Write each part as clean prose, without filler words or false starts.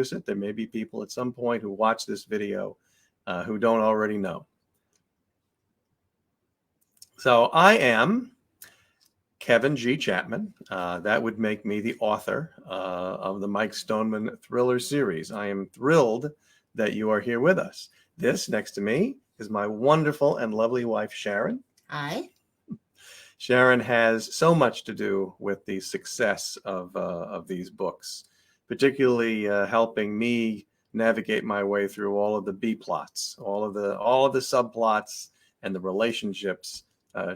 it. There may be people at some point who watch this video who don't already know. So I am Kevin G. Chapman. That would make me the author of the Mike Stoneman Thriller series. I am thrilled that you are here with us. This next to me is my wonderful and lovely wife, Sharon. Hi. Sharon has so much to do with the success of these books, particularly helping me navigate my way through all of the B plots, all of the subplots and the relationships.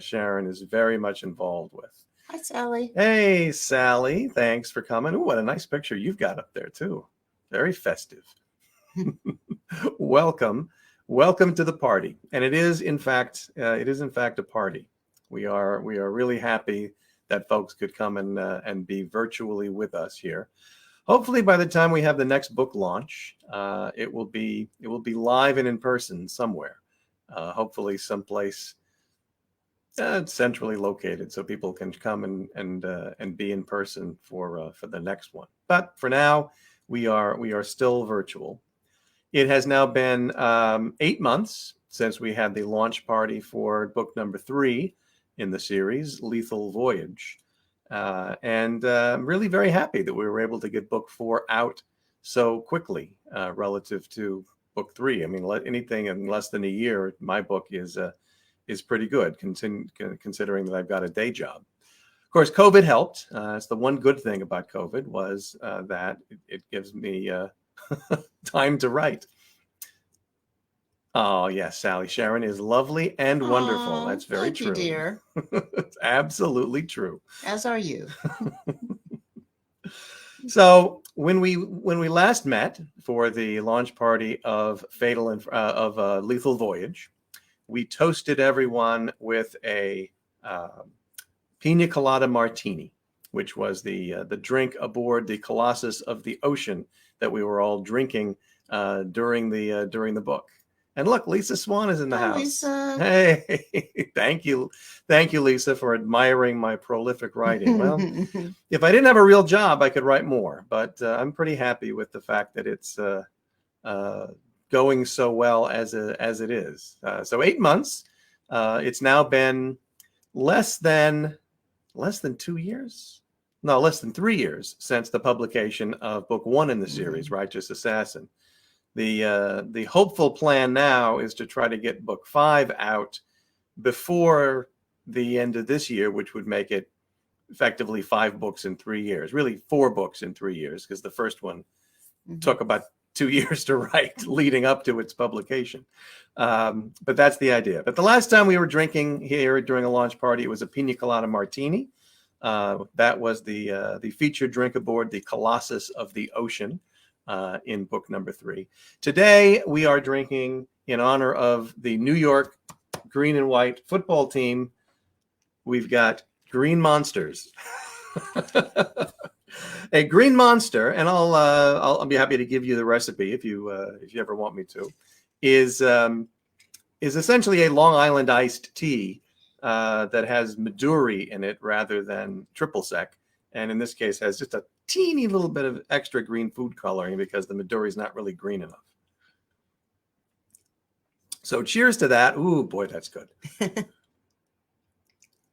Sharon is very much involved with. Hi, Sally. Hey, Sally. Thanks for coming. Ooh, what a nice picture you've got up there too. Very festive. Welcome to the party. And it is in fact a party. We are really happy that folks could come and be virtually with us here. Hopefully, by the time we have the next book launch, it will be live and in person somewhere. Hopefully, someplace centrally located, so people can come and be in person for the next one. But for now, we are still virtual. It has now been 8 months since we had the launch party for book number 3 in the series, Lethal Voyage. And I'm really very happy that we were able to get book 4 out so quickly relative to book 3. I mean, anything in less than a year, my book is pretty good, considering that I've got a day job. Of course, COVID helped. It's the one good thing about COVID was that it gives me time to write. Oh, yes, Sally. Sharon is lovely and wonderful. That's very true. Thank you, dear. It's absolutely true. As are you. So when we last met for the launch party of Lethal Voyage, we toasted everyone with a pina colada martini, which was the drink aboard the Colossus of the Ocean that we were all drinking during the book. And look, Lisa Swan is in the house. Lisa. Hey, thank you, Lisa, for admiring my prolific writing. Well, if I didn't have a real job, I could write more. But I'm pretty happy with the fact that it's going so well as it is. So 8 months. It's now been less than 2 years. No, less than 3 years since the publication of book 1 in the series, Righteous Assassin. The hopeful plan now is to try to get book 5 out before the end of this year, which would make it effectively 5 books in 3 years. Really 4 books in 3 years, because the first one took about 2 years to write leading up to its publication. But that's the idea. But the last time we were drinking here during a launch party, it was a pina colada martini. That was the featured drink aboard the Colossus of the Ocean in book number 3. Today, we are drinking in honor of the New York green and white football team. We've got Green Monsters. A green monster, and I'll be happy to give you the recipe if you ever want me to, is essentially a Long Island iced tea that has Midori in it rather than triple sec, and in this case has just a teeny little bit of extra green food coloring because the Midori is not really green enough. So cheers to that. Ooh, boy, that's good.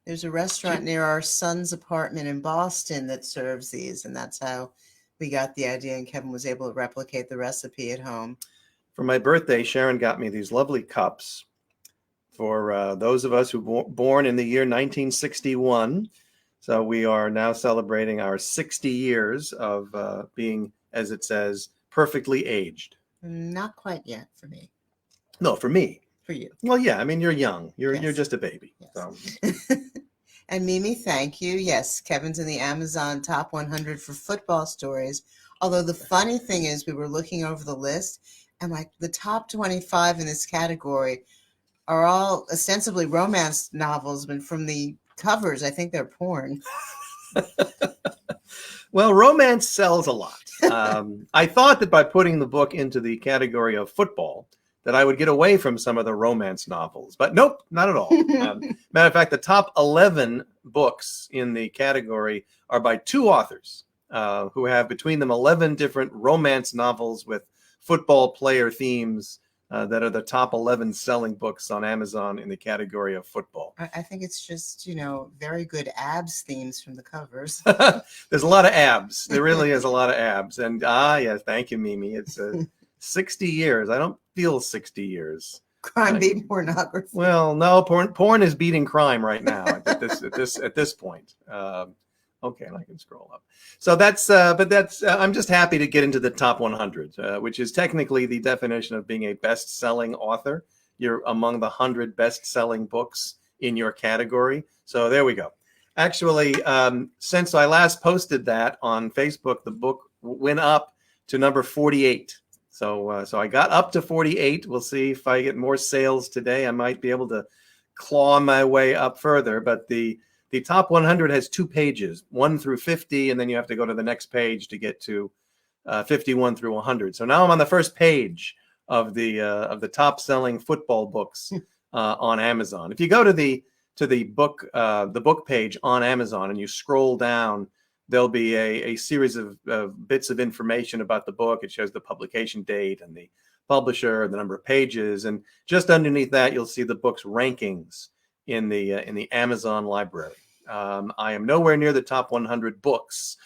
There's a restaurant near our son's apartment in Boston that serves these, and that's how we got the idea, and Kevin was able to replicate the recipe at home. For my birthday, Sharon got me these lovely cups for those of us who were born in the year 1961. So we are now celebrating our 60 years of being, as it says, perfectly aged. Not quite yet for me. No, for me. For you. Well, yeah. I mean, you're young. You're just a baby. Yes. So. And Mimi, thank you. Yes, Kevin's in the Amazon top 100 for football stories. Although the funny thing is, we were looking over the list, and like the top 25 in this category are all ostensibly romance novels, but from the covers, I think they're porn. Well, romance sells a lot. I thought that by putting the book into the category of football, that I would get away from some of the romance novels, but nope, not at all. Matter of fact, the top 11 books in the category are by 2 authors, who have between them 11 different romance novels with football player themes that are the top 11 selling books on Amazon in the category of football. I think it's just, very good abs themes from the covers. There's a lot of abs. There really is a lot of abs. And yes, thank you, Mimi. It's 60 years. I don't feel 60 years. Crime beat pornography. Well, no, porn is beating crime right now at this point. Okay, and I can scroll up. So I'm just happy to get into the top 100, which is technically the definition of being a best-selling author. You're among the 100 best-selling books in your category. So there we go. Actually, since I last posted that on Facebook, the book went up to number 48. So I got up to 48. We'll see if I get more sales today. I might be able to claw my way up further. But the top 100 has 2 pages, 1 through 50, and then you have to go to the next page to get to 51 through 100. So now I'm on the first page of the top selling football books on Amazon. If you go to the book page on Amazon and you scroll down, there'll be a series of bits of information about the book. It shows the publication date and the publisher and the number of pages, and just underneath that you'll see the book's rankings in the Amazon library. I am nowhere near the top 100 books,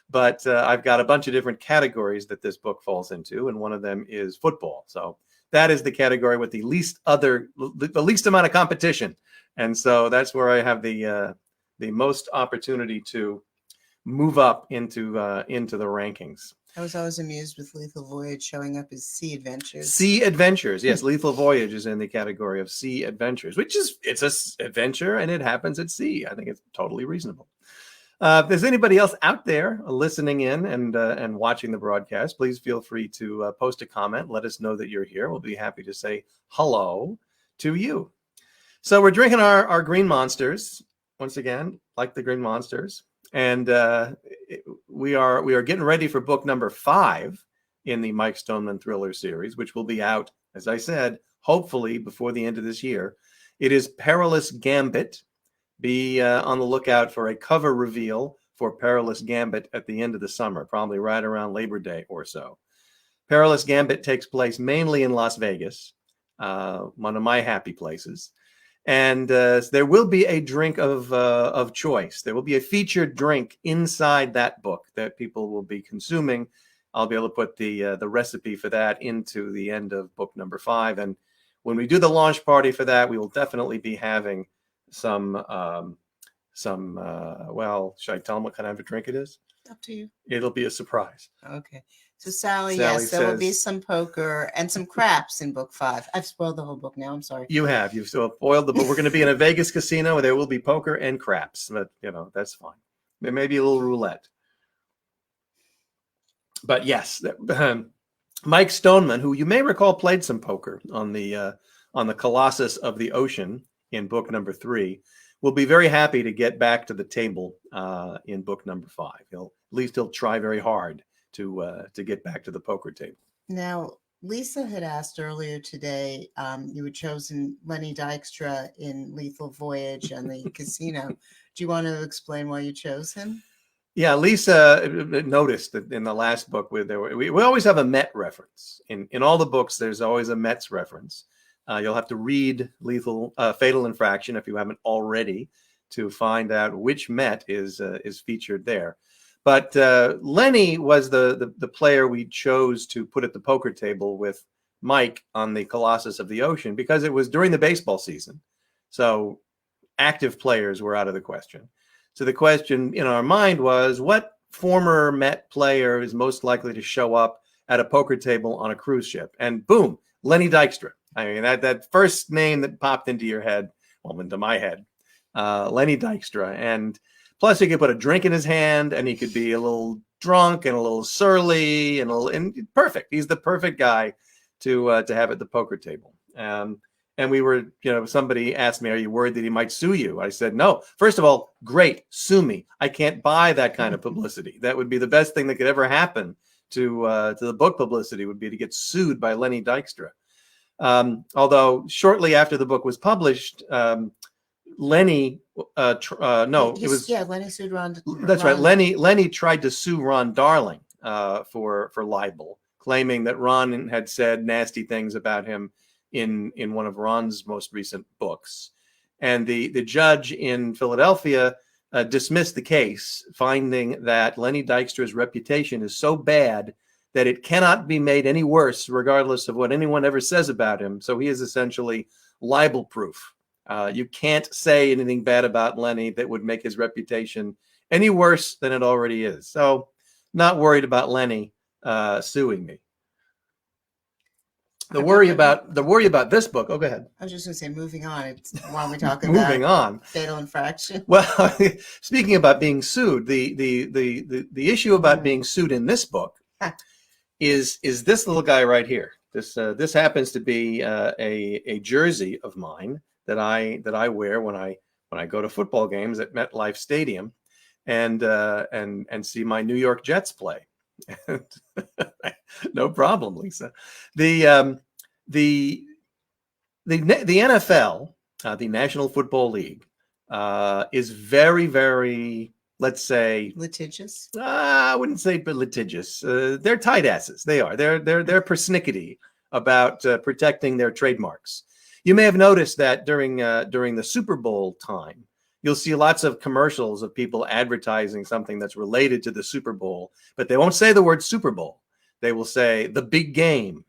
but I've got a bunch of different categories that this book falls into, and one of them is football. So that is the category with the least amount of competition, and so that's where I have the most opportunity to move up into the rankings. I was always amused with Lethal Voyage showing up as Sea Adventures. Sea Adventures, yes. Lethal Voyage is in the category of Sea Adventures, it's an adventure and it happens at sea. I think it's totally reasonable. If there's anybody else out there listening in and watching the broadcast, please feel free to post a comment. Let us know that you're here. We'll be happy to say hello to you. So we're drinking our Green Monsters once again, like the Green Monsters. And we are getting ready for book number 5 in the Mike Stoneman thriller series, which will be out, as I said, hopefully before the end of this year. It is Perilous Gambit. Be on the lookout for a cover reveal for Perilous Gambit at the end of the summer, probably right around Labor Day or so. Perilous Gambit takes place mainly in Las Vegas, one of my happy places. And there will be a drink of choice. There will be a featured drink inside that book that people will be consuming. I'll be able to put the recipe for that into the end of book number 5. And when we do the launch party for that, we will definitely be having some well, should I tell them what kind of a drink it is? Up to you. It'll be a surprise. Okay. So Sally, yes, there will be some poker and some craps in book 5. I've spoiled the whole book now. I'm sorry. You've spoiled the book. We're going to be in a Vegas casino where there will be poker and craps, but that's fine. There may be a little roulette. But yes, Mike Stoneman, who you may recall played some poker on the Colossus of the Ocean in book number 3, will be very happy to get back to the table in book number 5. At least he'll try very hard to get back to the poker table. Now, Lisa had asked earlier today, you had chosen Lenny Dykstra in Lethal Voyage and the casino. Do you want to explain why you chose him? Yeah, Lisa noticed that in the last book, we always have a Met reference. In all the books, there's always a Mets reference. You'll have to read Fatal Infraction if you haven't already to find out which Met is featured there. But Lenny was the player we chose to put at the poker table with Mike on the Colossus of the Ocean because it was during the baseball season. So active players were out of the question. So the question in our mind was, what former Met player is most likely to show up at a poker table on a cruise ship? And boom, Lenny Dykstra. I mean, that first name that popped into your head, well, into my head, Lenny Dykstra. And plus, he could put a drink in his hand, and he could be a little drunk and a little surly and perfect. He's the perfect guy to have at the poker table. And we were, somebody asked me, "Are you worried that he might sue you?" I said, "No. First of all, great, sue me. I can't buy that kind of publicity. That would be the best thing that could ever happen to the book publicity would be to get sued by Lenny Dykstra." Although shortly after the book was published, Lenny, no, it was Lenny sued Ron. that's right. Lenny tried to sue Ron Darling for libel, claiming that Ron had said nasty things about him in one of Ron's most recent books, and the judge in Philadelphia dismissed the case, finding that Lenny Dykstra's reputation is so bad that it cannot be made any worse, regardless of what anyone ever says about him. So he is essentially libel-proof. You can't say anything bad about Lenny that would make his reputation any worse than it already is. So, not worried about Lenny suing me. The worry about this book. Oh, go ahead. I was just going to say, moving on. While we talk moving about on, fatal infraction. Well, speaking about being sued, the issue about being sued in this book is this little guy right here. This happens to be a jersey of mine that I wear when I go to football games at MetLife Stadium, and see my New York Jets play. No problem, Lisa. The NFL, the National Football League, is very, very, let's say, litigious. I wouldn't say but litigious. They're tight asses. They are. They're persnickety about protecting their trademarks. You may have noticed that during the Super Bowl time, you'll see lots of commercials of people advertising something that's related to the Super Bowl, but they won't say the word Super Bowl. They will say the big game,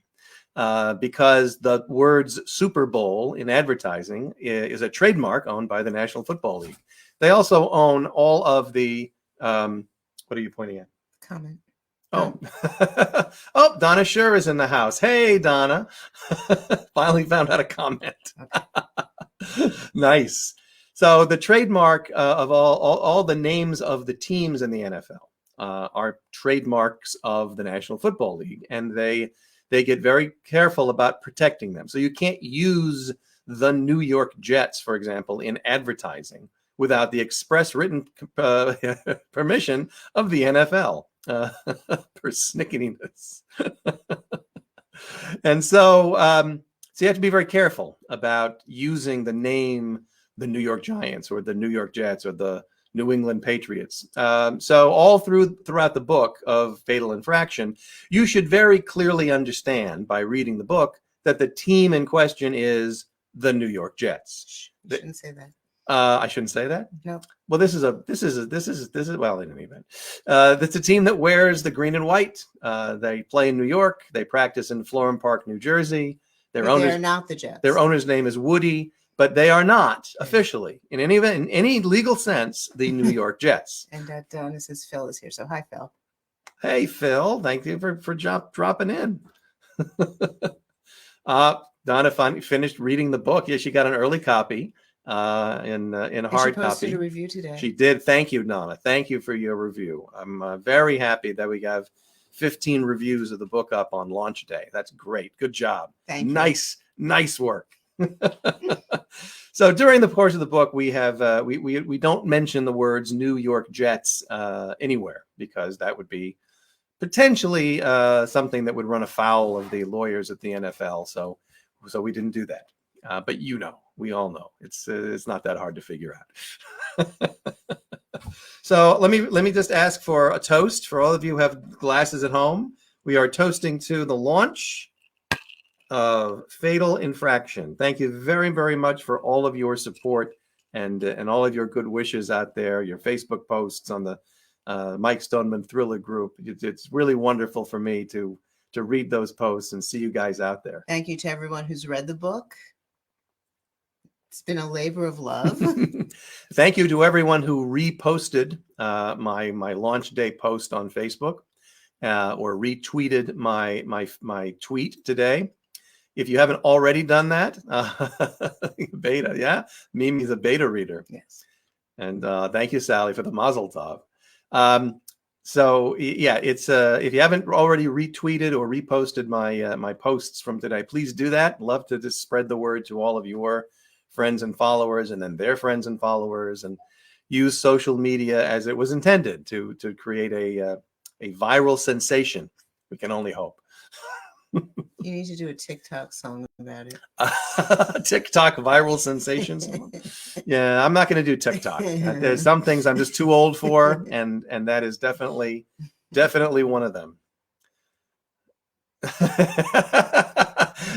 because the words Super Bowl in advertising is a trademark owned by the National Football League. They also own all of the, what are you pointing at? Comment. Oh, oh, Donna Sher is in the house. Hey, Donna. Finally found out a comment. Okay. Nice. So the trademark of all the names of the teams in the NFL are trademarks of the National Football League, and they get very careful about protecting them. So you can't use the New York Jets, for example, in advertising without the express written permission of the NFL. Persnicketiness. And so you have to be very careful about using the name the New York Giants or the New York Jets or the New England Patriots. So all throughout the book of Fatal Infraction, you should very clearly understand by reading the book that the team in question is the New York Jets. You shouldn't say that. I shouldn't say that. No. Well, this is well, in any event, that's a team that wears the green and white. They play in New York. They practice in Florham Park, New Jersey. They are not the Jets. Their owner's name is Woody, but they are not officially, in any legal sense, the New York Jets. And Donna says Phil is here. So hi, Phil. Hey, Phil. Thank you for dropping in. Donna finished reading the book. Yeah, she got an early copy. In hard she posted copy. A review today. She did. Thank you, Donna. Thank you for your review. I'm very happy that we have 15 reviews of the book up on launch day. That's great. Good job. Thank you. Nice work. So during the course of the book, we have we don't mention the words New York Jets anywhere, because that would be potentially something that would run afoul of the lawyers at the NFL. So we didn't do that. But we all know it's not that hard to figure out. So let me just ask for a toast for all of you who have glasses at home. We are toasting to the launch of Fatal Infraction. Thank you very, very much for all of your support and all of your good wishes out there. Your Facebook posts on the Mike Stoneman Thriller group. It's really wonderful for me to read those posts and see you guys out there. Thank you to everyone who's read the book. It's been a labor of love. Thank you to everyone who reposted my launch day post on Facebook or retweeted my tweet today. If you haven't already done that, beta, yeah, Mimi's a beta reader. Yes. And thank you, Sally, for the mazel tov. So yeah, it's if you haven't already retweeted or reposted my posts from today, please do that. Love to just spread the word to all of your friends and followers, and then their friends and followers, and use social media as it was intended to create a viral sensation. We can only hope. You need to do a TikTok song about it. TikTok viral sensation song. Yeah, I'm not going to do TikTok. There's some things I'm just too old for, and that is definitely one of them.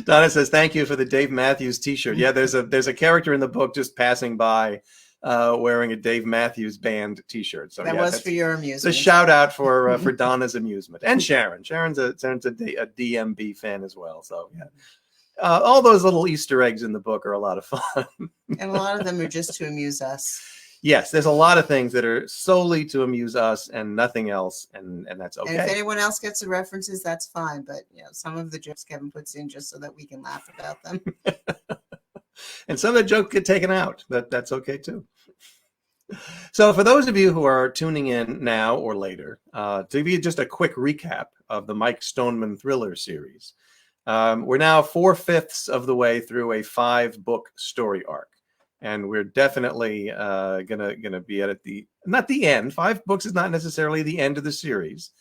Donna says, "Thank you for the Dave Matthews T-shirt." Yeah, there's a character in the book just passing by, wearing a Dave Matthews Band T-shirt. So that yeah, was for your amusement. It's a shout out for Donna's amusement, and Sharon. Sharon's a DMB fan as well. So yeah, all those little Easter eggs in the book are a lot of fun, and a lot of them are just to amuse us. Yes, there's a lot of things that are solely to amuse us and nothing else, and that's okay. And if anyone else gets the references, that's fine. But some of the jokes Kevin puts in just so that we can laugh about them. And some of the jokes get taken out. That's okay too. So for those of you who are tuning in now or later, to give you just a quick recap of the Mike Stoneman thriller series, we're now 4/5 of the way through a 5-book story arc. And we're definitely gonna be at not the end. 5 books is not necessarily the end of the series,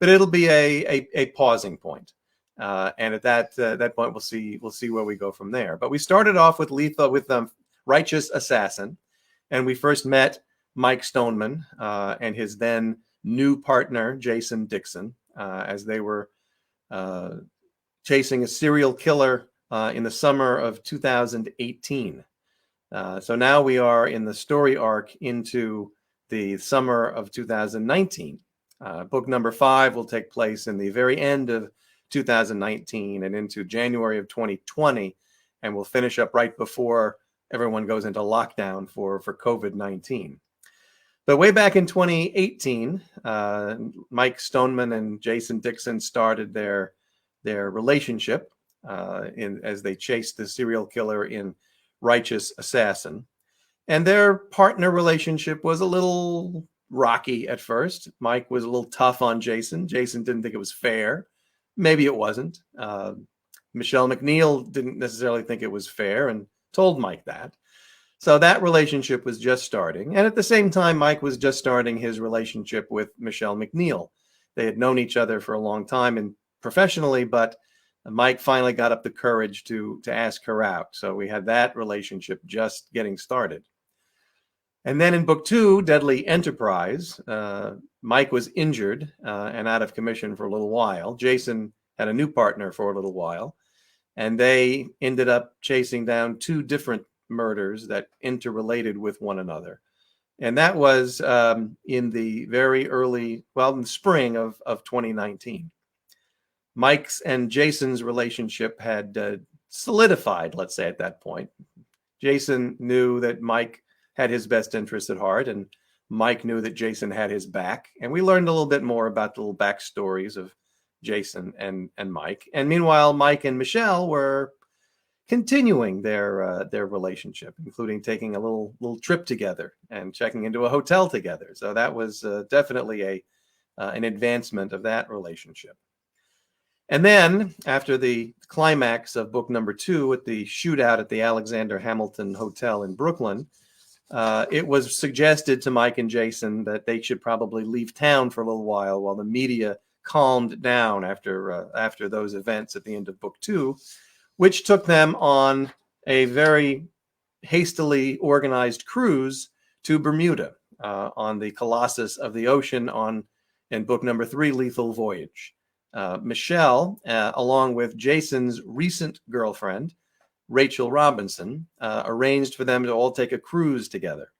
but it'll be a pausing point. And at that point, we'll see where we go from there. But we started off with Righteous Assassin, and we first met Mike Stoneman and his then new partner Jason Dixon as they were chasing a serial killer in the summer of 2018. So now we are in the story arc into the summer of 2019. Book number 5 will take place in the very end of 2019 and into January of 2020, and we'll finish up right before everyone goes into lockdown for COVID-19. But way back in 2018, Mike Stoneman and Jason Dixon started their relationship as they chased the serial killer in Righteous Assassin. And their partner relationship was a little rocky at first. Mike was a little tough on Jason. Jason didn't think it was fair. Maybe it wasn't. Michelle McNeil didn't necessarily think it was fair and told Mike that. So that relationship was just starting. And at the same time, Mike was just starting his relationship with Michelle McNeil. They had known each other for a long time and professionally, but Mike finally got up the courage to ask her out. So we had that relationship just getting started. And then in book 2, Deadly Enterprise, Mike was injured and out of commission for a little while. Jason had a new partner for a little while, and they ended up chasing down 2 different murders that interrelated with one another. And that was in the very early, in the spring of 2019. Mike's and Jason's relationship had solidified, let's say, at that point. Jason knew that Mike had his best interests at heart, and Mike knew that Jason had his back. And we learned a little bit more about the little backstories of Jason and Mike. And meanwhile, Mike and Michelle were continuing their relationship, including taking a little trip together and checking into a hotel together. So that was definitely an advancement of that relationship. And then, after the climax of book number 2 at the shootout at the Alexander Hamilton Hotel in Brooklyn, it was suggested to Mike and Jason that they should probably leave town for a little while the media calmed down after those events at the end of book 2, which took them on a very hastily organized cruise to Bermuda on the Colossus of the Ocean in book number 3, Lethal Voyage. Michelle, along with Jason's recent girlfriend, Rachel Robinson, arranged for them to all take a cruise together.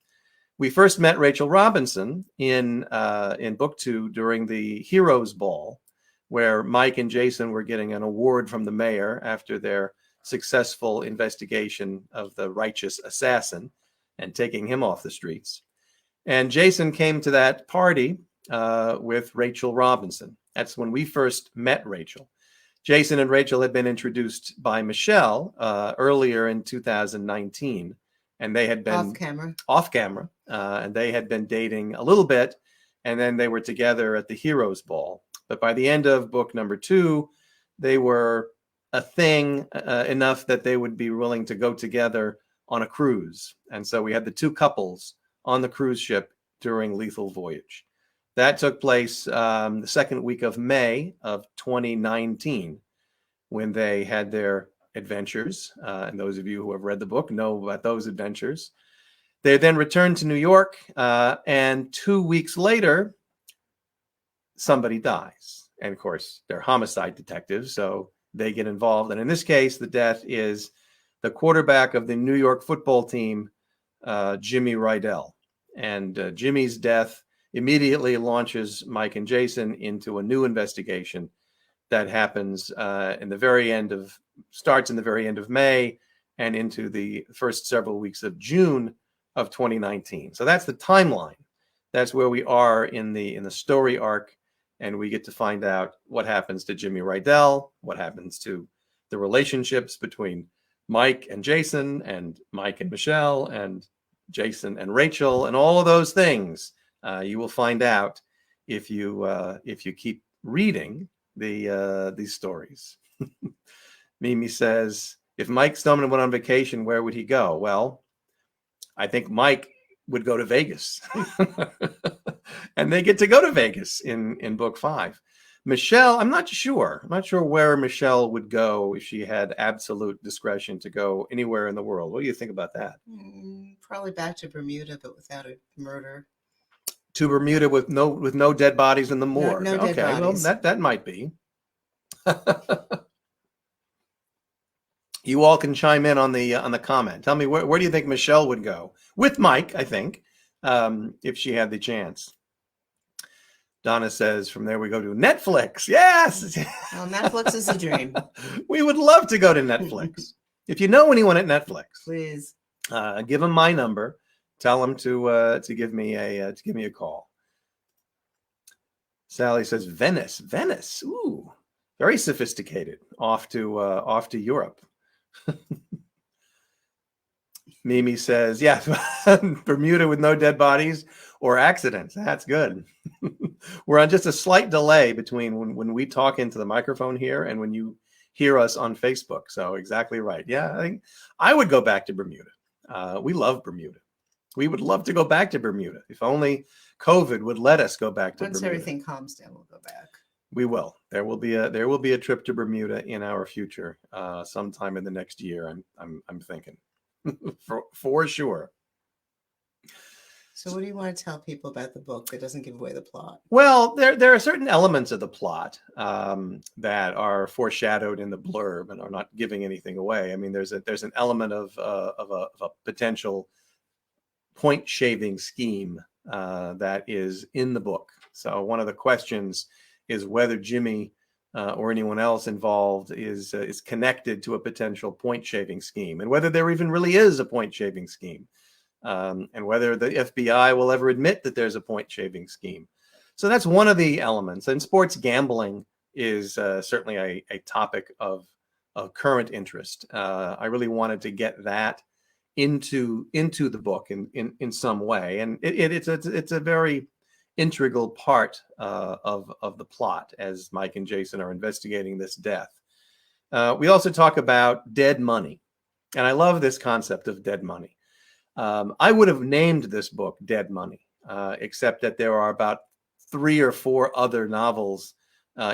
We first met Rachel Robinson in book 2 during the Heroes Ball, where Mike and Jason were getting an award from the mayor after their successful investigation of the Righteous Assassin and taking him off the streets. And Jason came to that party with Rachel Robinson. That's when we first met Rachel. Jason and Rachel had been introduced by Michelle earlier in 2019, and they had been off camera, and they had been dating a little bit, and then they were together at the Heroes Ball. But by the end of book number 2, they were a thing enough that they would be willing to go together on a cruise. And so we had the 2 couples on the cruise ship during Lethal Voyage. That took place the second week of May of 2019, when they had their adventures. And those of you who have read the book know about those adventures. They then returned to New York, and 2 weeks later, somebody dies. And of course, they're homicide detectives, so they get involved. And in this case, the death is the quarterback of the New York football team, Jimmy Rydell. And Jimmy's death immediately launches Mike and Jason into a new investigation that happens starts in the very end of May and into the first several weeks of June of 2019. So that's the timeline. That's where we are in the story arc, and we get to find out what happens to Jimmy Rydell, what happens to the relationships between Mike and Jason, and Mike and Michelle, and Jason and Rachel, and all of those things. You will find out if you keep reading these stories. Mimi says, if Mike Stoneman went on vacation, where would he go? Well, I think Mike would go to Vegas. And they get to go to Vegas in book 5. Michelle, I'm not sure. I'm not sure where Michelle would go if she had absolute discretion to go anywhere in the world. What do you think about that? Probably back to Bermuda, but without a murder. To Bermuda with no dead bodies in the morgue. No dead bodies. Well, that might be. You all can chime in on the comment. Tell me where do you think Michelle would go with Mike? I think if she had the chance. Donna says, from there we go to Netflix. Yes. Well, Netflix is a dream. We would love to go to Netflix. If you know anyone at Netflix, Please give them my number. Tell them to give me a call. Sally says Venice. Ooh, very sophisticated. Off to Europe. Mimi says, yeah, Bermuda with no dead bodies or accidents. That's good. We're on just a slight delay between when we talk into the microphone here and when you hear us on Facebook. So exactly right. Yeah, I think I would go back to Bermuda. We love Bermuda. We would love to go back to Bermuda. If only COVID would let us go back to once Bermuda. everything calms down, we'll go back. We will. There will be a trip to Bermuda in our future, sometime in the next year. I'm thinking, for sure. So, what do you want to tell people about the book that doesn't give away the plot? Well, there are certain elements of the plot that are foreshadowed in the blurb and are not giving anything away. I mean, there's an element of a potential point shaving scheme that is in the book. So one of the questions is whether Jimmy or anyone else involved is connected to a potential point shaving scheme, and whether there even really is a point shaving scheme, and whether the FBI will ever admit that there's a point shaving scheme. So that's one of the elements. And sports gambling is certainly a topic of current interest. I really wanted to get that into the book in some way, and it's a very integral part of the plot as Mike and Jason are investigating this death. We also talk about dead money, and I love this concept of dead money. I would have named this book Dead Money, except that there are about 3 or 4 other novels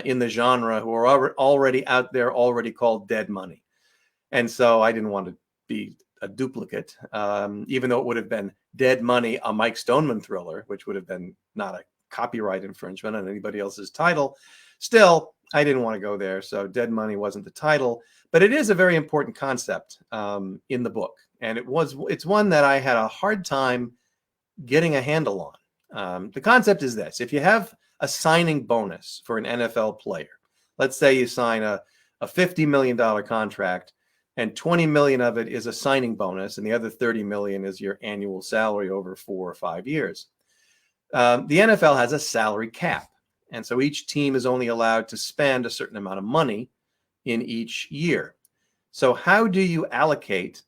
in the genre who are already out there, already called Dead Money. And so I didn't want to be a duplicate, even though it would have been Dead Money, a Mike Stoneman thriller, which would have been not a copyright infringement on anybody else's title. Still, I didn't want to go there. So Dead Money wasn't the title, but it is a very important concept in the book. And it's one that I had a hard time getting a handle on. The concept is this: if you have a signing bonus for an NFL player, let's say you sign a $50 million contract, and 20 million of it is a signing bonus, and the other 30 million is your annual salary over 4 or 5 years. The NFL has a salary cap, and so each team is only allowed to spend a certain amount of money in each year. So how do you allocate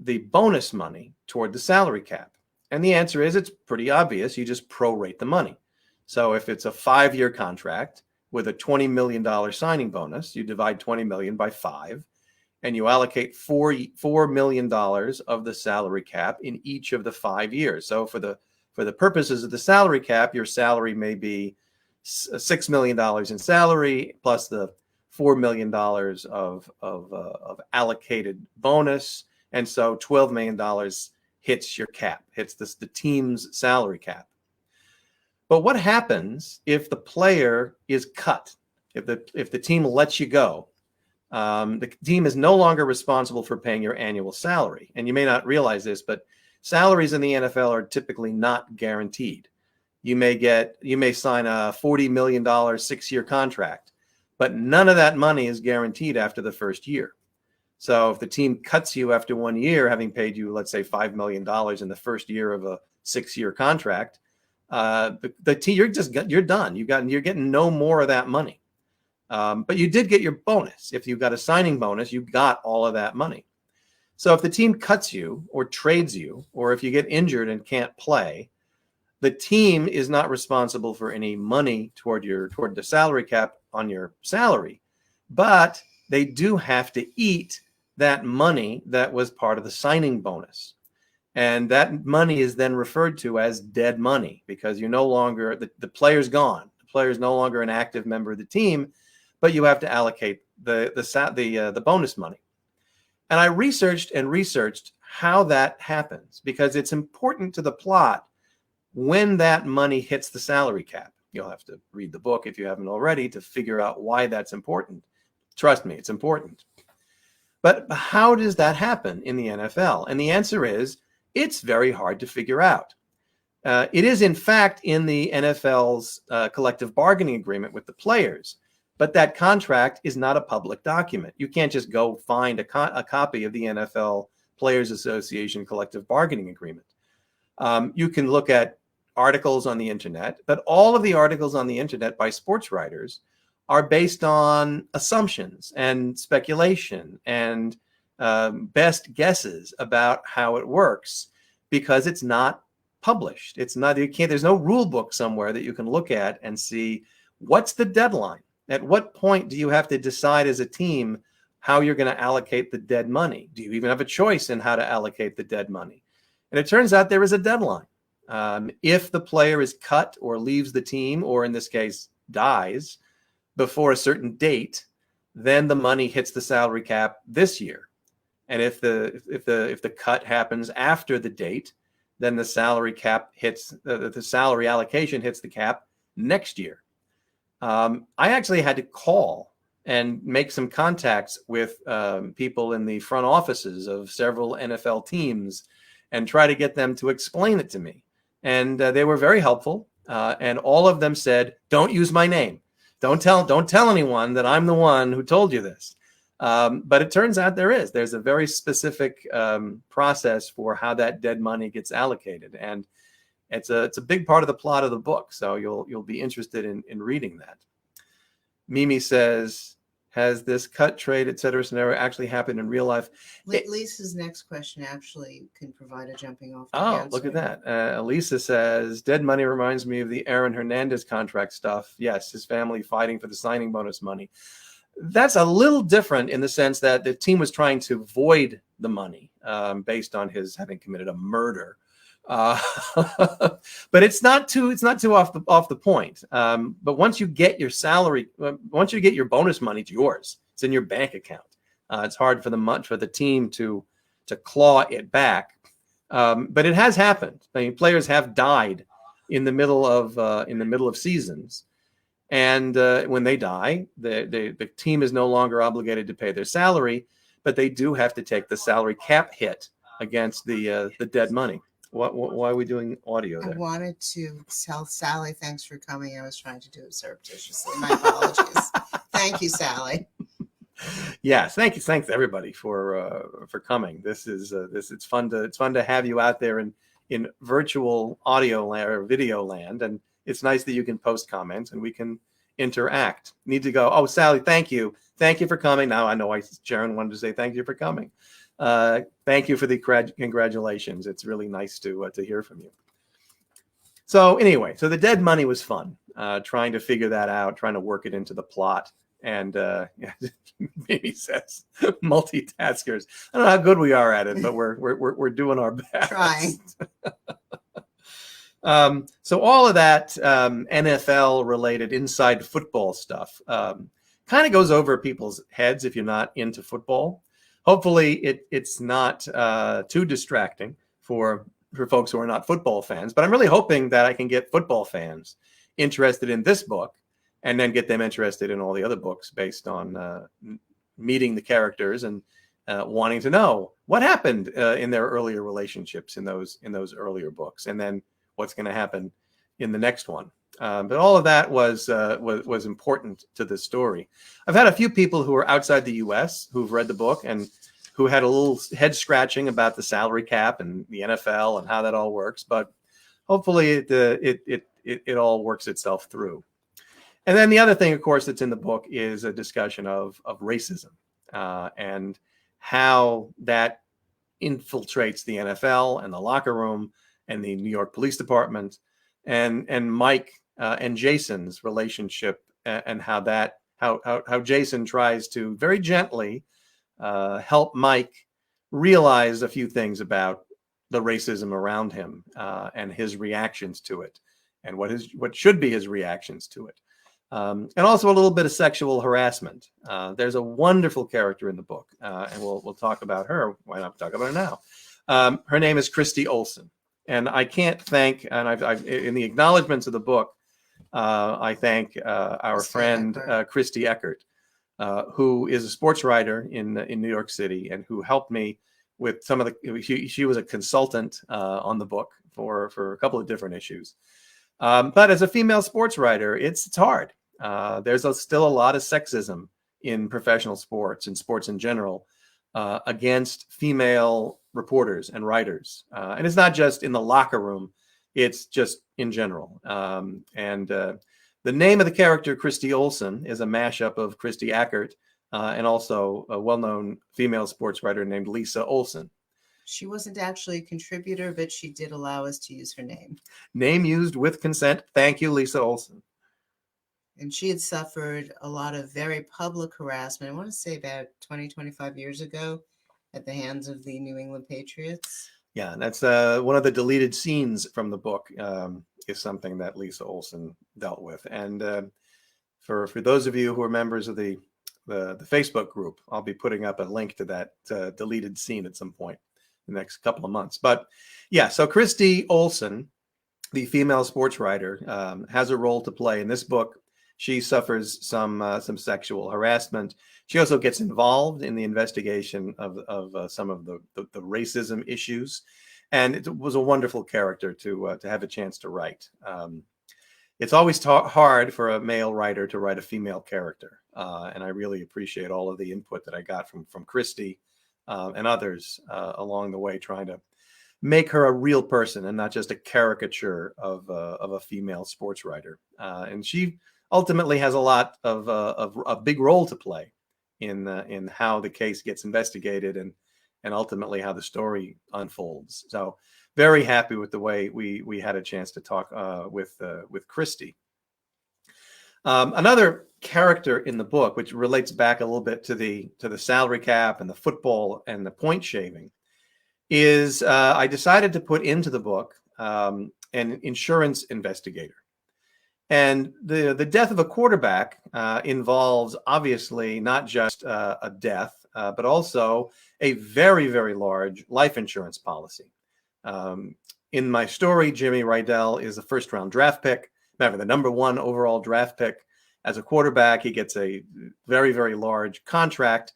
the bonus money toward the salary cap? And the answer is, it's pretty obvious. You just prorate the money. So if it's a 5-year contract with a $20 million signing bonus, you divide 20 million by 5, and you allocate $4 million of the salary cap in each of the 5 years. So for the purposes of the salary cap, your salary may be $6 million in salary plus the $4 million of allocated bonus. And so $12 million hits your cap, hits the team's salary cap. But what happens if the player is cut? If the team lets you go, the team is no longer responsible for paying your annual salary. And you may not realize this, but salaries in the NFL are typically not guaranteed. You may sign a $40 million 6-year contract, but none of that money is guaranteed after the first year. So if the team cuts you after 1 year, having paid you, let's say, $5 million in the first year of a 6-year contract, the team, you're done. You're getting no more of that money. But you did get your bonus. If you got a signing bonus, you got all of that money. So if the team cuts you or trades you, or if you get injured and can't play, the team is not responsible for any money toward the salary cap on your salary, but they do have to eat that money that was part of the signing bonus. And that money is then referred to as dead money because you're no longer, the player's gone. The player's no longer an active member of the team, but you have to allocate the bonus money. And I researched how that happens because it's important to the plot when that money hits the salary cap. You'll have to read the book if you haven't already to figure out why that's important. Trust me, it's important. But how does that happen in the NFL? And the answer is, it's very hard to figure out. It is, in fact, in the NFL's collective bargaining agreement with the players, but that contract is not a public document. You can't just go find a copy of the NFL Players Association collective bargaining agreement. You can look at articles on the internet, but all of the articles on the internet by sports writers are based on assumptions and speculation and best guesses about how it works because it's not published. It's not, there's no rule book somewhere that you can look at and see what's the deadline. At what point do you have to decide as a team how you're going to allocate the dead money? Do you even have a choice in how to allocate the dead money? And it turns out there is a deadline. If the player is cut or leaves the team, or in this case, dies before a certain date, then the money hits the salary cap this year. And if the cut happens after the date, then the salary cap hits the salary allocation hits the cap next year. I actually had to call and make some contacts with people in the front offices of several NFL teams and try to get them to explain it to me. And they were very helpful. And all of them said, don't use my name. Don't tell anyone that I'm the one who told you this. But it turns out there's a very specific process for how that dead money gets allocated. And it's a big part of the plot of the book. So you'll be interested in reading that. Mimi says, has this cut, trade, et cetera scenario actually happened in real life? Lisa's next question actually can provide a jumping off. Look at that. Lisa says, dead money reminds me of the Aaron Hernandez contract stuff. Yes, his family fighting for the signing bonus money. That's a little different in the sense that the team was trying to void the money based on his having committed a murder. But it's not too off the point. But once you get your salary, once you get your bonus money, it's yours. It's in your bank account. It's hard for the team to claw it back. But it has happened. I mean, players have died in the middle of seasons, and when they die, the team is no longer obligated to pay their salary, but they do have to take the salary cap hit against the dead money. Why are we doing audio there? I wanted to tell Sally, thanks for coming. I was trying to do it surreptitiously. My apologies. Thank you, Sally. Yes, thanks everybody for coming. It's fun to have you out there in virtual audio land or video land, and it's nice that you can post comments and we can interact. Need to go. Oh, Sally, thank you for coming. Now I know Sharon wanted to say thank you for coming. Thank you for the congratulations. It's really nice to hear from you. So anyway, the dead money was fun. Trying to figure that out, trying to work it into the plot. And Mimi says multitaskers. I don't know how good we are at it, but we're doing our best. Trying. So all of that NFL related inside football stuff kind of goes over people's heads if you're not into football. Hopefully, it's not too distracting for folks who are not football fans. But I'm really hoping that I can get football fans interested in this book, and then get them interested in all the other books based on meeting the characters and wanting to know what happened in their earlier relationships in those earlier books, and then what's going to happen in the next one. But all of that was important to this story. I've had a few people who are outside the U.S. who've read the book and who had a little head scratching about the salary cap and the NFL and how that all works. But hopefully it all works itself through. And then the other thing, of course, that's in the book is a discussion of racism and how that infiltrates the NFL and the locker room and the New York Police Department, and Mike and Jason's relationship, and how Jason tries to very gently help Mike realize a few things about the racism around him and his reactions to it, and what should be his reactions to it. And also a little bit of sexual harassment. There's a wonderful character in the book, and we'll talk about her. Why not talk about her now? Her name is Christy Olson, and I can't thank. And I've in the acknowledgments of the book, I thank our friend Christy Eckert, who is a sports writer in New York City, and who helped me with some of the. She was a consultant on the book for a couple of different issues. But as a female sports writer, it's hard. There's still a lot of sexism in professional sports and sports in general against female reporters and writers. And it's not just in the locker room, it's just in general. And the name of the character, Christy Olson, is a mashup of Christy Eckert and also a well-known female sports writer named Lisa Olson. She wasn't actually a contributor, but she did allow us to use her name. Name used with consent. Thank you, Lisa Olson. And she had suffered a lot of very public harassment, I want to say about 20, 25 years ago, at the hands of the New England Patriots. Yeah, and that's one of the deleted scenes from the book is something that Lisa Olson dealt with. And for those of you who are members of the Facebook group, I'll be putting up a link to that deleted scene at some point in the next couple of months. But yeah, so Christy Olson, the female sports writer, has a role to play in this book. She suffers some sexual harassment. She also gets involved in the investigation of some of the racism issues, and it was a wonderful character to have a chance to write. It's always hard for a male writer to write a female character, and I really appreciate all of the input that I got from Christy and others along the way, trying to make her a real person and not just a caricature of a female sports writer. And she ultimately has a lot of a big role to play in how the case gets investigated and ultimately how the story unfolds. So very happy with the way we had a chance to talk with Christy. Another character in the book, which relates back a little bit to the salary cap and the football and the point shaving, is I decided to put into the book an insurance investigator. And the death of a quarterback involves obviously not just a death, but also a very, very large life insurance policy. In my story, Jimmy Rydell is a first-round draft pick. Remember, the number one overall draft pick. As a quarterback, he gets a very, very large contract.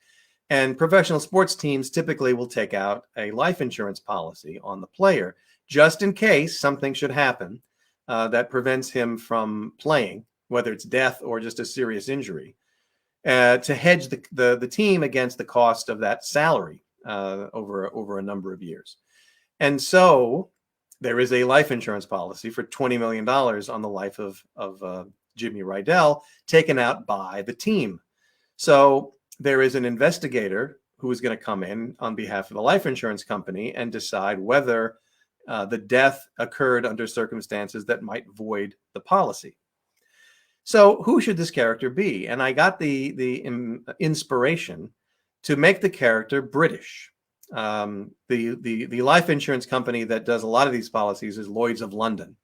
And professional sports teams typically will take out a life insurance policy on the player, just in case something should happen that prevents him from playing, whether it's death or just a serious injury, to hedge the team against the cost of that salary over a number of years. And so there is a life insurance policy for $20 million on the life of Jimmy Rydell taken out by the team. So there is an investigator who is going to come in on behalf of the life insurance company and decide whether the death occurred under circumstances that might void the policy. So who should this character be? And I got the inspiration to make the character British. The life insurance company that does a lot of these policies is Lloyd's of London.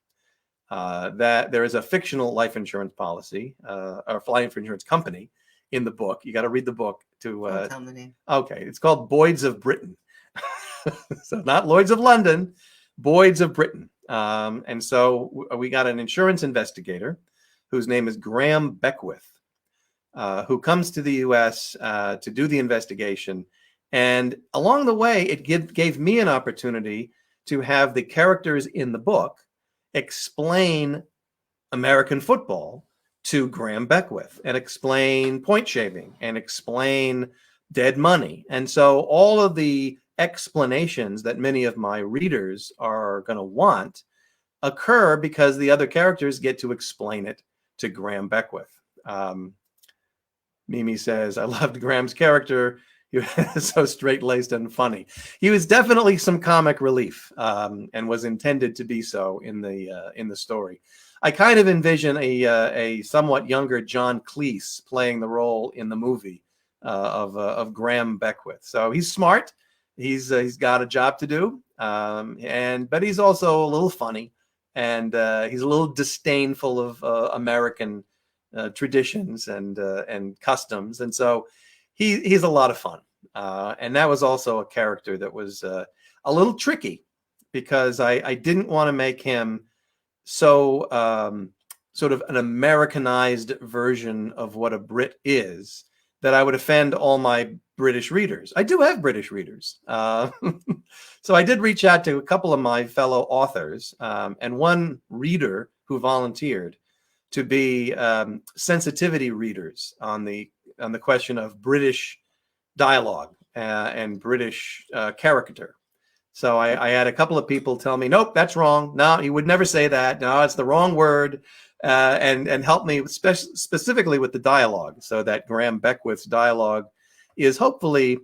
That there is a fictional life insurance policy or life insurance company in the book. You got to read the book to. Don't tell me the name. Okay, it's called Boyds of Britain. So not Lloyds of London, Boyds of Britain. And so we got an insurance investigator whose name is Graham Beckwith, who comes to the U.S. To do the investigation. And along the way, it gave me an opportunity to have the characters in the book explain American football to Graham Beckwith and explain point shaving and explain dead money. And so all of the explanations that many of my readers are going to want occur because the other characters get to explain it to Graham Beckwith. Mimi says, I loved Graham's character. He was so straight-laced and funny. He was definitely some comic relief, and was intended to be so in the story. I kind of envision a somewhat younger John Cleese playing the role in the movie of Graham Beckwith. So he's smart. He's got a job to do, but he's also a little funny, and he's a little disdainful of American traditions and customs, and so he's a lot of fun. And that was also a character that was a little tricky because I didn't want to make him so sort of an Americanized version of what a Brit is that I would offend all my British readers. I do have British readers. So I did reach out to a couple of my fellow authors, and one reader who volunteered to be sensitivity readers on the question of British dialogue and British character. So I had a couple of people tell me, nope, that's wrong. No, he would never say that. No, it's the wrong word. And help me specifically with the dialogue, so that Graham Beckwith's dialogue is hopefully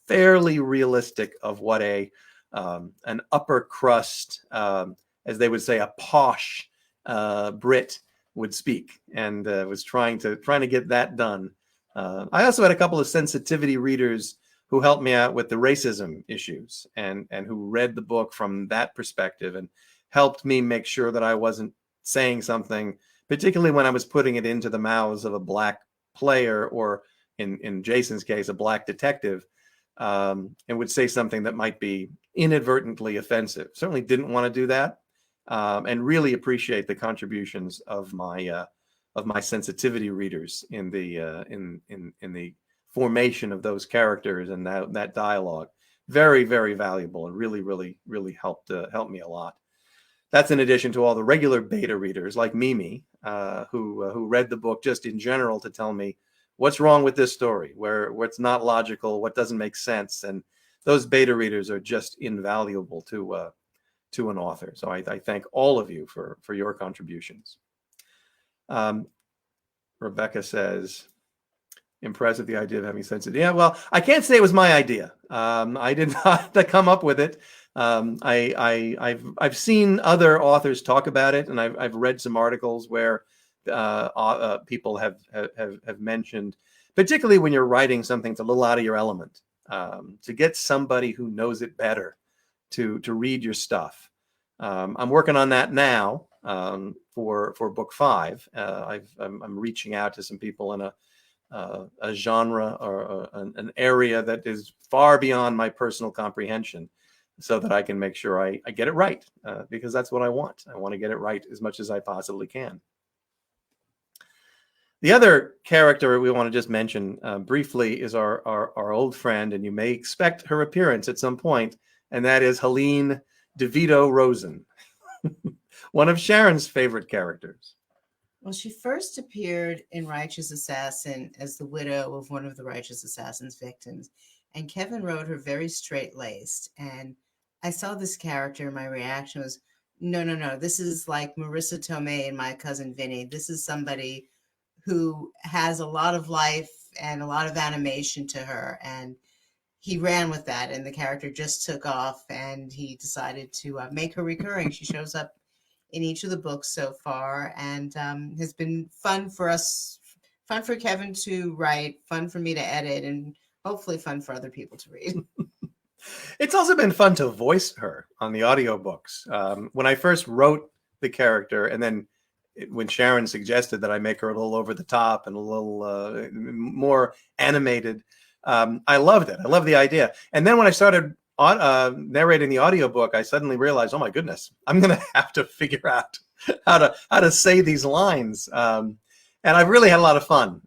fairly realistic of what an upper crust, as they would say, a posh Brit would speak, and was trying to get that done. I also had a couple of sensitivity readers who helped me out with the racism issues, and who read the book from that perspective and helped me make sure that I wasn't saying something, particularly when I was putting it into the mouths of a black player, or in Jason's case, a black detective, and would say something that might be inadvertently offensive. Certainly didn't want to do that, and really appreciate the contributions of my sensitivity readers in the formation of those characters and that dialogue. Very, very valuable, and really helped me a lot. That's in addition to all the regular beta readers like Mimi, who read the book just in general to tell me what's wrong with this story, where it's not logical, what doesn't make sense. And those beta readers are just invaluable to an author. So I thank all of you for your contributions. Rebecca says, impressed with the idea of having sensitivity. Yeah, well, I can't say it was my idea. I did not come up with it. I've seen other authors talk about it, and I've read some articles where people have mentioned, particularly when you're writing something that's a little out of your element, to get somebody who knows it better to read your stuff. I'm working on that now for book 5. I'm reaching out to some people in a genre or an area that is far beyond my personal comprehension, so that I can make sure I get it right, because that's what I want. I want to get it right as much as I possibly can. The other character we want to just mention briefly is our old friend, and you may expect her appearance at some point, and that is Helene DeVito Rosen, one of Sharon's favorite characters. Well, she first appeared in Righteous Assassin as the widow of one of the Righteous Assassin's victims, and Kevin wrote her very straight-laced. And I saw this character, and my reaction was, no, this is like Marissa Tomei and My Cousin Vinny. This is somebody who has a lot of life and a lot of animation to her, and he ran with that, and the character just took off, and he decided to make her recurring. She shows up in each of the books so far, and has been fun for us, fun for Kevin to write, fun for me to edit, and hopefully fun for other people to read. It's also been fun to voice her on the audiobooks. When I first wrote the character and then when Sharon suggested that I make her a little over the top and a little more animated, I loved it. I loved the idea. And then when I started narrating the audiobook, I suddenly realized, oh my goodness, I'm going to have to figure out how to say these lines. And I've really had a lot of fun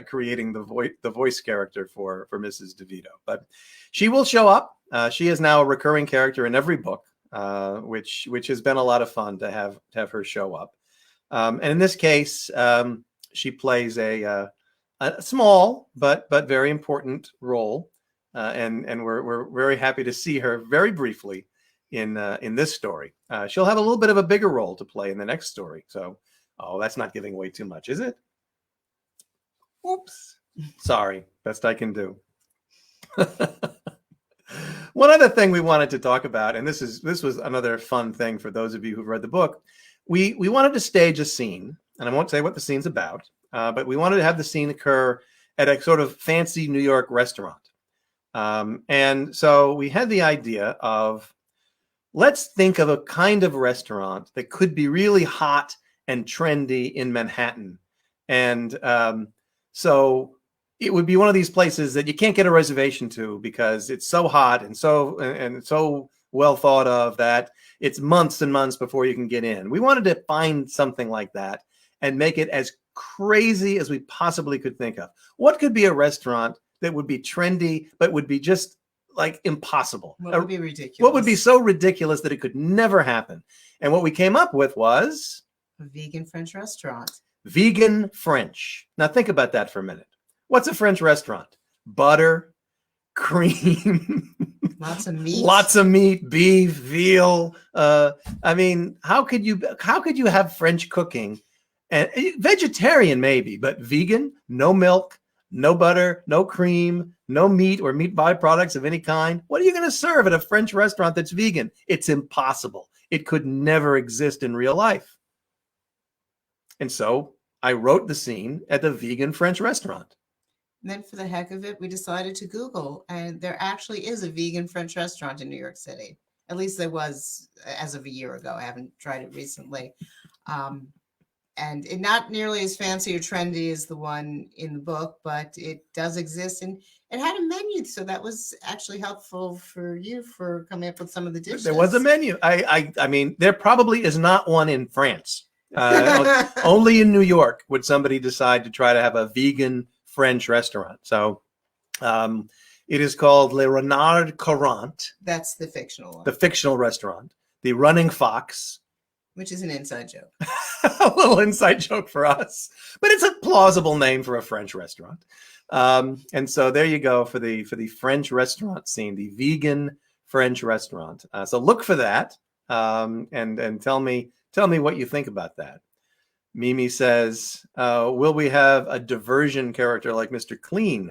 creating the voice character for Mrs. DeVito. But she will show up. She is now a recurring character in every book, which has been a lot of fun to have her show up. And in this case, she plays a small but very important role, and we're very happy to see her very briefly in this story. She'll have a little bit of a bigger role to play in the next story. So, that's not giving away too much, is it? Oops. Sorry. Best I can do. One other thing we wanted to talk about, and this was another fun thing for those of you who've read the book. We wanted to stage a scene, and I won't say what the scene's about, but we wanted to have the scene occur at a sort of fancy New York restaurant. And so we had the idea of, let's think of a kind of restaurant that could be really hot and trendy in Manhattan. And so it would be one of these places that you can't get a reservation to because it's so hot and so well thought of that it's months and months before you can get in. We wanted to find something like that and make it as crazy as we possibly could think of. What could be a restaurant that would be trendy, but would be just like impossible? What would be ridiculous? What would be so ridiculous that it could never happen? And what we came up with was a vegan French restaurant. Vegan French. Now think about that for a minute. What's a French restaurant? Butter, cream, lots of meat. Lots of meat, beef, veal. I mean, how could you have French cooking? And vegetarian maybe, but vegan, no milk, no butter, no cream, no meat or meat byproducts of any kind. What are you going to serve at a French restaurant that's vegan? It's impossible. It could never exist in real life. And so I wrote the scene at the vegan French restaurant. And then for the heck of it, we decided to Google, and there actually is a vegan French restaurant in New York City. At least there was as of a year ago. I haven't tried it recently. And it not nearly as fancy or trendy as the one in the book, but it does exist. And it had a menu. So that was actually helpful for you for coming up with some of the dishes. There was a menu. I mean, there probably is not one in France. Only in New York would somebody decide to try to have a vegan French restaurant. So it is called Le Renard Courant. That's the fictional one. The fictional restaurant. The Running Fox. Which is an inside joke. A little inside joke for us. But it's a plausible name for a French restaurant. And so there you go for the French restaurant scene, the vegan French restaurant. So look for that and tell me what you think about that. Mimi says, will we have a diversion character like Mr. Clean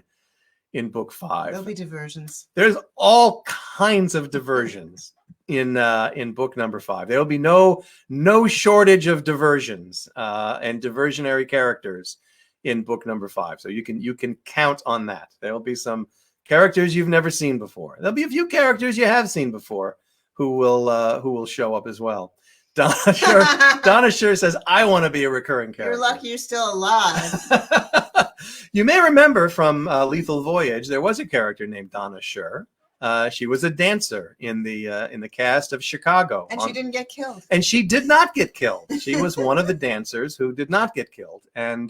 in book 5? There'll be diversions. There's all kinds of diversions in book number 5. There will be no shortage of diversions and diversionary characters in book number 5. So you can count on that. There will be some characters you've never seen before. There'll be a few characters you have seen before who will show up as well. Donna Sher says, I want to be a recurring character. You're lucky you're still alive. You may remember from Lethal Voyage, there was a character named Donna Sher. She was a dancer in the cast of Chicago. And she didn't get killed. And she did not get killed. She was one of the dancers who did not get killed. And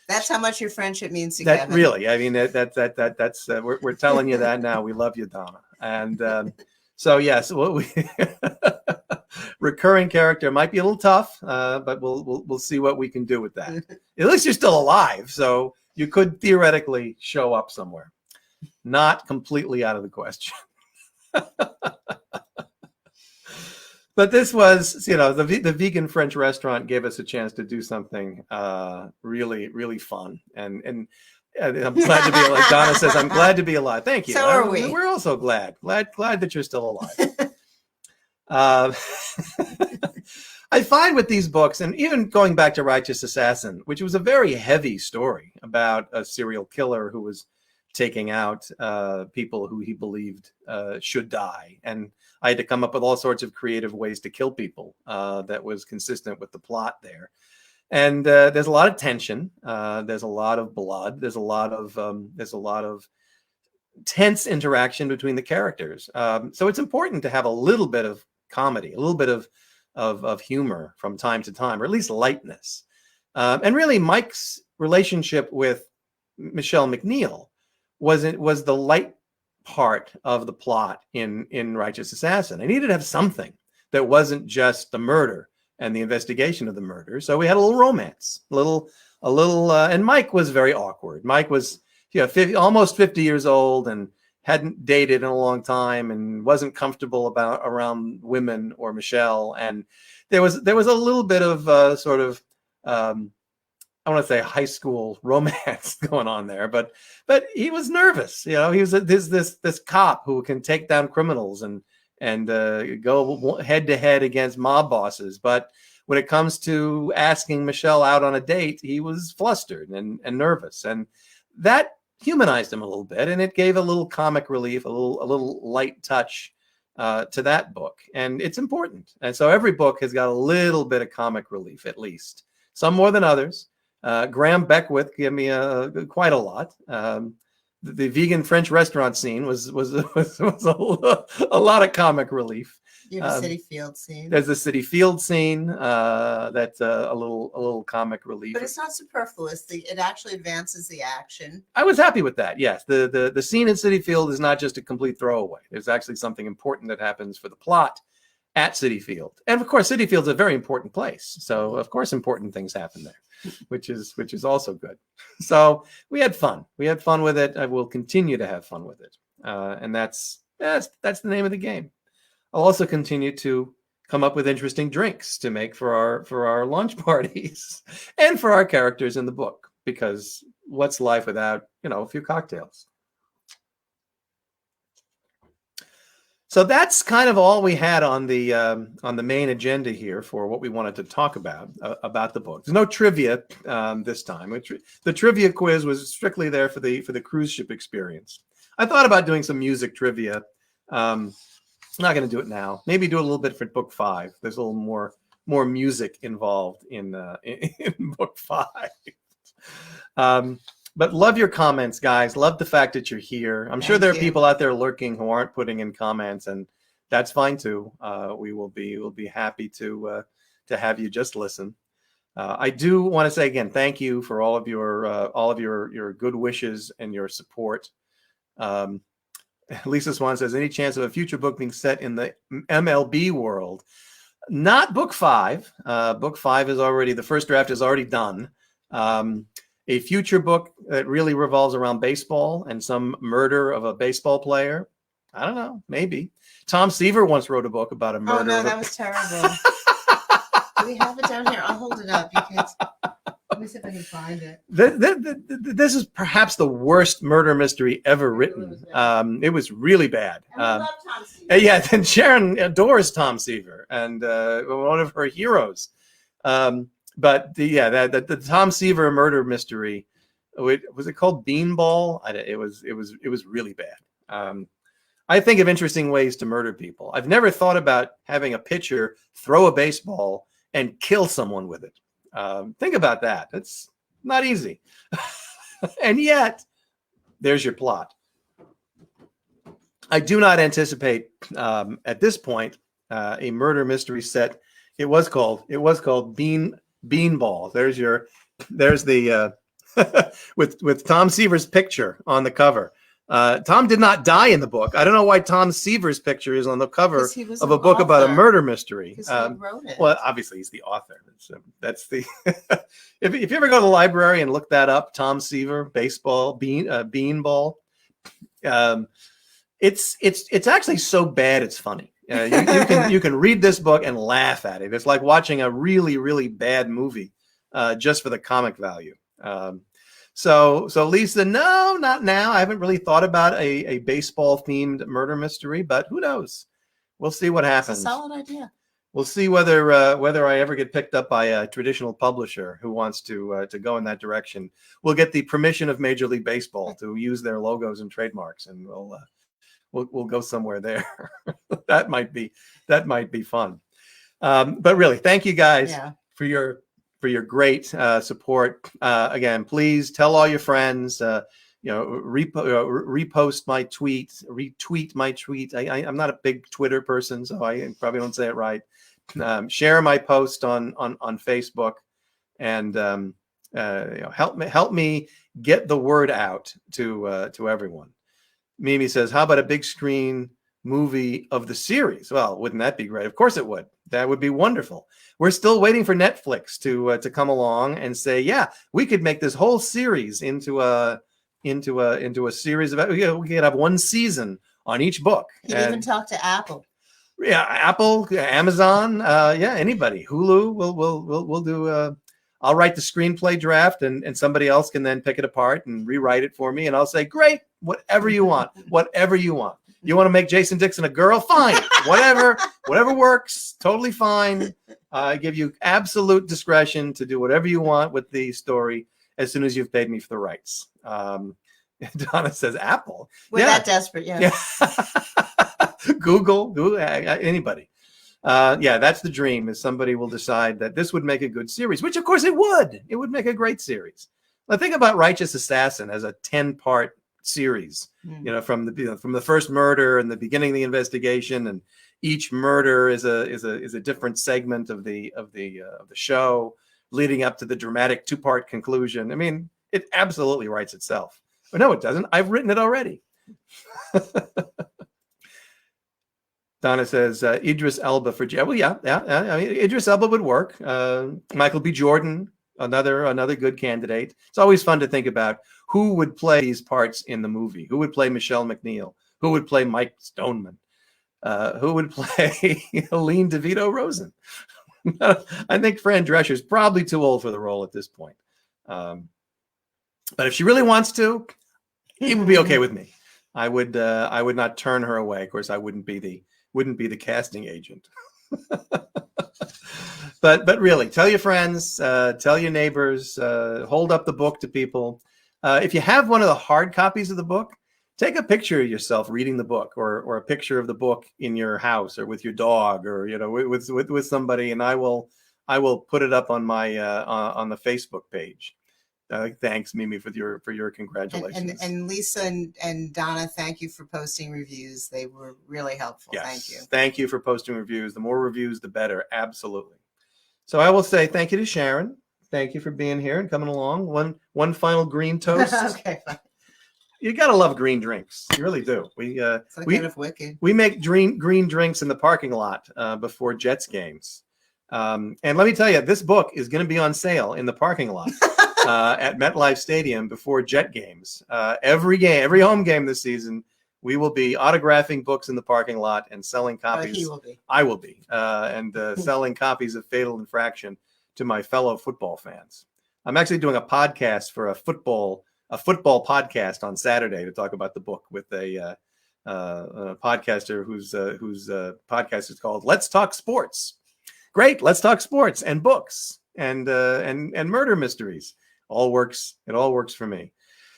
that's how much your friendship means to that Kevin. Really, I mean, that's we're telling you that now. We love you, Donna. And so yes, recurring character might be a little tough, but we'll see what we can do with that. At least you're still alive, so you could theoretically show up somewhere. Not completely out of the question. But this was, the vegan French restaurant gave us a chance to do something really, really fun. And I'm glad to be alive. Donna says, I'm glad to be alive. Thank you. So are we. We're also glad that you're still alive. I find with these books, and even going back to Righteous Assassin, which was a very heavy story about a serial killer who was taking out people who he believed should die. And I had to come up with all sorts of creative ways to kill people that was consistent with the plot there. And there's a lot of tension. There's a lot of blood. There's a lot of tense interaction between the characters. So it's important to have a little bit of comedy, a little bit of humor from time to time, or at least lightness. And really, Mike's relationship with Michelle McNeil was the light part of the plot in Righteous Assassin. I needed to have something that wasn't just the murder and the investigation of the murder. So we had a little romance, and Mike was very awkward. Mike was, almost 50 years old and hadn't dated in a long time and wasn't comfortable around women or Michelle. And there was a little bit of sort of, I want to say high school romance going on there, but he was nervous. He was this cop who can take down criminals and go head to head against mob bosses. But when it comes to asking Michelle out on a date, he was flustered and nervous, and that humanized him a little bit, and it gave a little comic relief, a little light touch to that book. And it's important. And so every book has got a little bit of comic relief, at least, some more than others. Graham Beckwith gave me quite a lot. The vegan French restaurant scene was a lot of comic relief. You have a City Field scene. There's the City Field scene. That's a little comic relief. But it's not superfluous. It actually advances the action. I was happy with that. Yes, the scene in City Field is not just a complete throwaway. There's actually something important that happens for the plot at City Field, and of course, City Field's a very important place. So of course, important things happen there, which is also good. So we had fun. We had fun with it. I will continue to have fun with it, and that's the name of the game. I'll also continue to come up with interesting drinks to make for our lunch parties and for our characters in the book, because what's life without, a few cocktails? So that's kind of all we had on the main agenda here for what we wanted to talk about the book. There's no trivia this time. The trivia quiz was strictly there for the cruise ship experience. I thought about doing some music trivia. I'm not going to do it now. Maybe do a little bit for book 5. There's a little more music involved in book 5. But love your comments, guys. Love the fact that you're here. I'm sure there are people out there lurking who aren't putting in comments, and that's fine too. We'll be happy to have you just listen. I do want to say again, thank you for all of your good wishes and your support. Lisa Swan says, any chance of a future book being set in the MLB world? Not book 5. Book 5 is already, the first draft is already done. A future book that really revolves around baseball and some murder of a baseball player. I don't know, maybe. Tom Seaver once wrote a book about a murder. Oh, no, that was terrible. Do we have it down here? I'll hold it up. Let me see if I can find it. This is perhaps the worst murder mystery ever written. It was really bad. And I love Tom Seaver. Yeah, and Sharon adores Tom Seaver, and one of her heroes. But the Tom Seaver murder mystery, was it called Beanball? It was really bad. I think of interesting ways to murder people. I've never thought about having a pitcher throw a baseball and kill someone with it. Think about that. It's not easy. And yet, there's your plot. I do not anticipate at this point a murder mystery set. It was called Beanball. There's the with Tom Seaver's picture on the cover. Tom did not die in the book. I don't know why Tom Seaver's picture is on the cover of a book about a murder mystery. He wrote it. Well, obviously he's the author. That's the if you ever go to the library and look that up, Tom Seaver baseball Beanball. It's actually so bad it's funny. You can read this book and laugh at it. It's like watching a really, really bad movie just for the comic value. So Lisa, no, not now. I haven't really thought about a baseball themed murder mystery, but who knows? We'll see what happens. It's a solid idea. We'll see whether I ever get picked up by a traditional publisher who wants to go in that direction. We'll get the permission of Major League Baseball to use their logos and trademarks, and we'll go somewhere there. that might be fun. But really, thank you guys for your great support. Again, please tell all your friends. Repost my tweet, retweet my tweet. I'm not a big Twitter person, so I probably don't say it right. Share my post on Facebook, and help me get the word out to everyone. Mimi says, "How about a big screen movie of the series?" Well, wouldn't that be great? Of course it would. That would be wonderful. We're still waiting for Netflix to come along and say, yeah, we could make this whole series into a series of, we could have one season on each book. You can even talk to Apple. Yeah, Apple, Amazon, anybody. Hulu, we'll do. I'll write the screenplay draft, and somebody else can then pick it apart and rewrite it for me, and I'll say, great, whatever you want, whatever you want. You want to make Jason Dixon a girl? Fine, whatever works, totally fine. I give you absolute discretion to do whatever you want with the story as soon as you've paid me for the rights. Donna says Apple. We're that desperate, yeah. Google, anybody. That's the dream, is somebody will decide that this would make a good series, which of course it would. It would make a great series. Now think about Righteous Assassin as a 10-part series, from the first murder and the beginning of the investigation, and each murder is a different segment of the show, leading up to the dramatic 2-part conclusion. I mean, it absolutely writes itself. But no, it doesn't. I've written it already. Donna says Idris Elba for I mean, Idris Elba would work. Michael B. Jordan, another good candidate. It's always fun to think about who would play these parts in the movie. Who would play Michelle McNeil? Who would play Mike Stoneman? Who would play Helene DeVito Rosen? I think Fran Drescher is probably too old for the role at this point. But if she really wants to, it would be okay with me. I would not turn her away. Of course, I wouldn't be the casting agent. But really, tell your friends, tell your neighbors, hold up the book to people. If you have one of the hard copies of the book, take a picture of yourself reading the book, or a picture of the book in your house, or with your dog, or with somebody, and I will put it up on my on the Facebook page. Thanks, Mimi, for your congratulations. And Lisa and Donna, thank you for posting reviews. They were really helpful. Yes, thank you. Thank you for posting reviews. The more reviews, the better. Absolutely. So I will say thank you to Sharon. Thank you for being here and coming along. One final green toast. Okay, fine. You gotta love green drinks. You really do. It's like kind of wicked. We make green drinks in the parking lot before Jets games. And let me tell you, this book is going to be on sale in the parking lot at MetLife Stadium before Jet games. Every home game this season, we will be autographing books in the parking lot and selling copies. He will be. I will be. And selling copies of Fatal Infraction to my fellow football fans. I'm actually doing a podcast for a football podcast on Saturday to talk about the book with a podcaster whose podcast is called Let's Talk Sports. Great, let's talk sports and books and murder mysteries. It all works for me.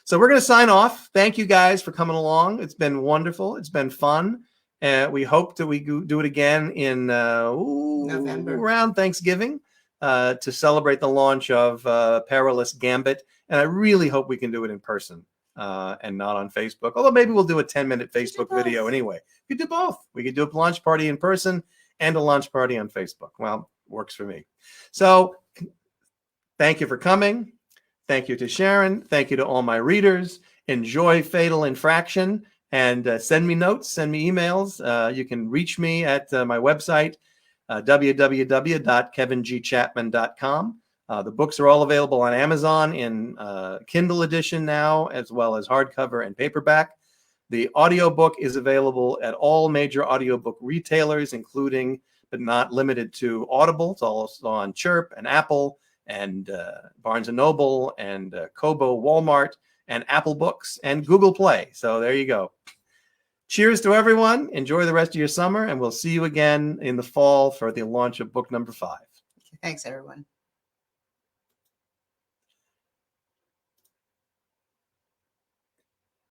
So we're going to sign off. Thank you guys for coming along. It's been wonderful. It's been fun. We hope that we do it again in November, around Thanksgiving, to celebrate the launch of Perilous Gambit. And I really hope we can do it in person and not on Facebook. Although maybe we'll do a 10-minute Facebook video anyway. We could do both. We could do a launch party in person and a launch party on Facebook. Well, works for me. So thank you for coming. Thank you to Sharon. Thank you to all my readers. Enjoy Fatal Infraction, and send me notes, send me emails. You can reach me at my website, www.kevingchapman.com. The books are all available on Amazon in Kindle edition now, as well as hardcover and paperback. The audiobook is available at all major audiobook retailers, including but not limited to Audible. It's also on Chirp and Apple and Barnes & Noble and Kobo, Walmart, and Apple Books and Google Play. So there you go. Cheers to everyone. Enjoy the rest of your summer, and we'll see you again in the fall for the launch of book number 5. Thanks, everyone.